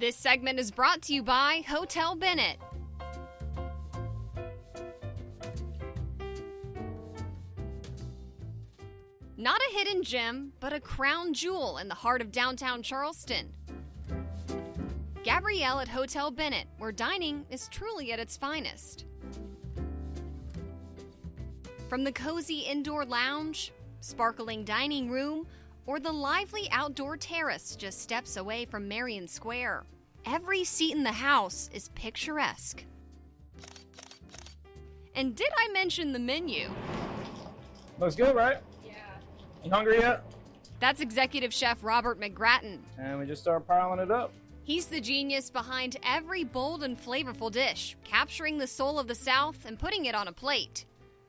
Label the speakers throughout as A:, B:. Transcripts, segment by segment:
A: This segment is brought to you by Hotel Bennett. Not a hidden gem, but a crown jewel in the heart of downtown Charleston. Gabrielle at Hotel Bennett, where dining is truly at its finest. From the cozy indoor lounge, sparkling dining room, or the lively outdoor terrace just steps away from Marion Square, every seat in the house is picturesque. And did I mention the menu?
B: Looks good, right? Yeah. You hungry yet?
A: That's Executive Chef Robert McGrattan.
B: And we just start piling it up.
A: He's the genius behind every bold and flavorful dish, capturing the soul of the South and putting it on a plate.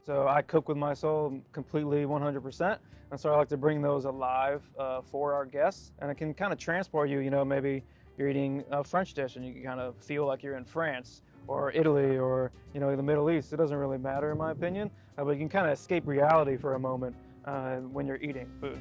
B: So I cook with my soul completely 100%. And so I like to bring those alive for our guests. And it can kind of transport you, maybe you're eating a French dish and you can kind of feel like you're in France or Italy or, the Middle East. It doesn't really matter in my opinion, but you can kind of escape reality for a moment when you're eating food.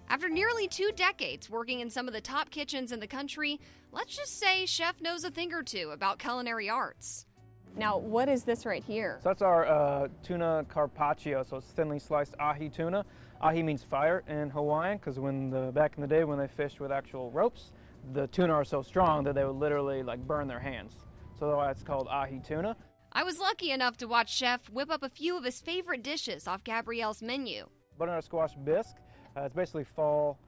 A: After nearly 2 decades working in some of the top kitchens in the country, let's just say Chef knows a thing or two about culinary arts. Now, what is this right here?
B: So that's our Tuna Carpaccio, so it's thinly sliced ahi tuna. Ahi means fire in Hawaiian, because back in the day when they fished with actual ropes, the tuna are so strong that they would literally burn their hands. So that's why it's called ahi tuna.
A: I was lucky enough to watch Chef whip up a few of his favorite dishes off Gabrielle's menu.
B: Butternut squash bisque. It's basically fall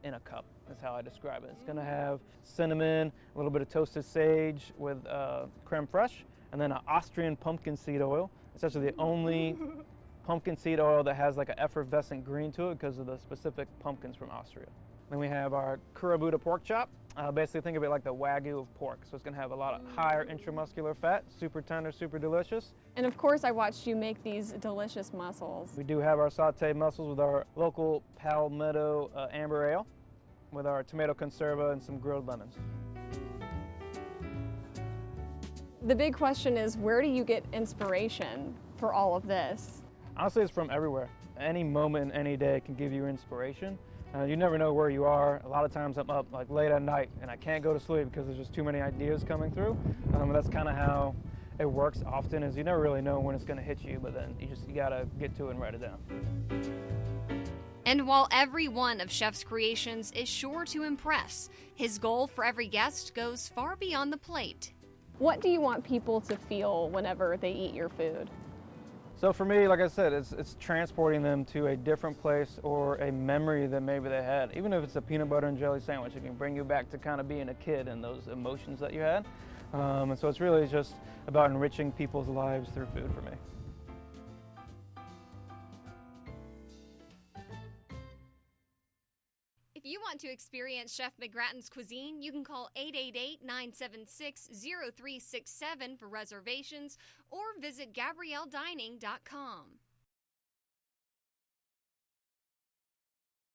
B: in a cup, is how I describe it. It's going to have cinnamon, a little bit of toasted sage with creme fraiche, and then an Austrian pumpkin seed oil. It's actually the only pumpkin seed oil that has an effervescent green to it because of the specific pumpkins from Austria. Then we have our kurabuta pork chop. Basically think of it like the Wagyu of pork. So it's going to have a lot of higher intramuscular fat, super tender, super delicious.
C: And of course I watched you make these delicious mussels.
B: We do have our sauteed mussels with our local Palmetto amber ale, with our tomato conserva and some grilled lemons.
C: The big question is, where do you get inspiration for all of this?
B: Honestly, it's from everywhere. Any moment, any day can give you inspiration. You never know where you are. A lot of times I'm up late at night and I can't go to sleep because there's just too many ideas coming through. That's kind of how it works often, is you never really know when it's going to hit you, but then you gotta get to it and write it down.
A: And while every one of Chef's creations is sure to impress, his goal for every guest goes far beyond the plate.
C: What do you want people to feel whenever they eat your food?
B: So for me, like I said, it's transporting them to a different place or a memory that maybe they had. Even if it's a peanut butter and jelly sandwich, it can bring you back to kind of being a kid and those emotions that you had. And so it's really just about enriching people's lives through food for me.
A: If you want to experience Chef McGrattan's cuisine, you can call 888-976-0367 for reservations or visit GabrielleDining.com.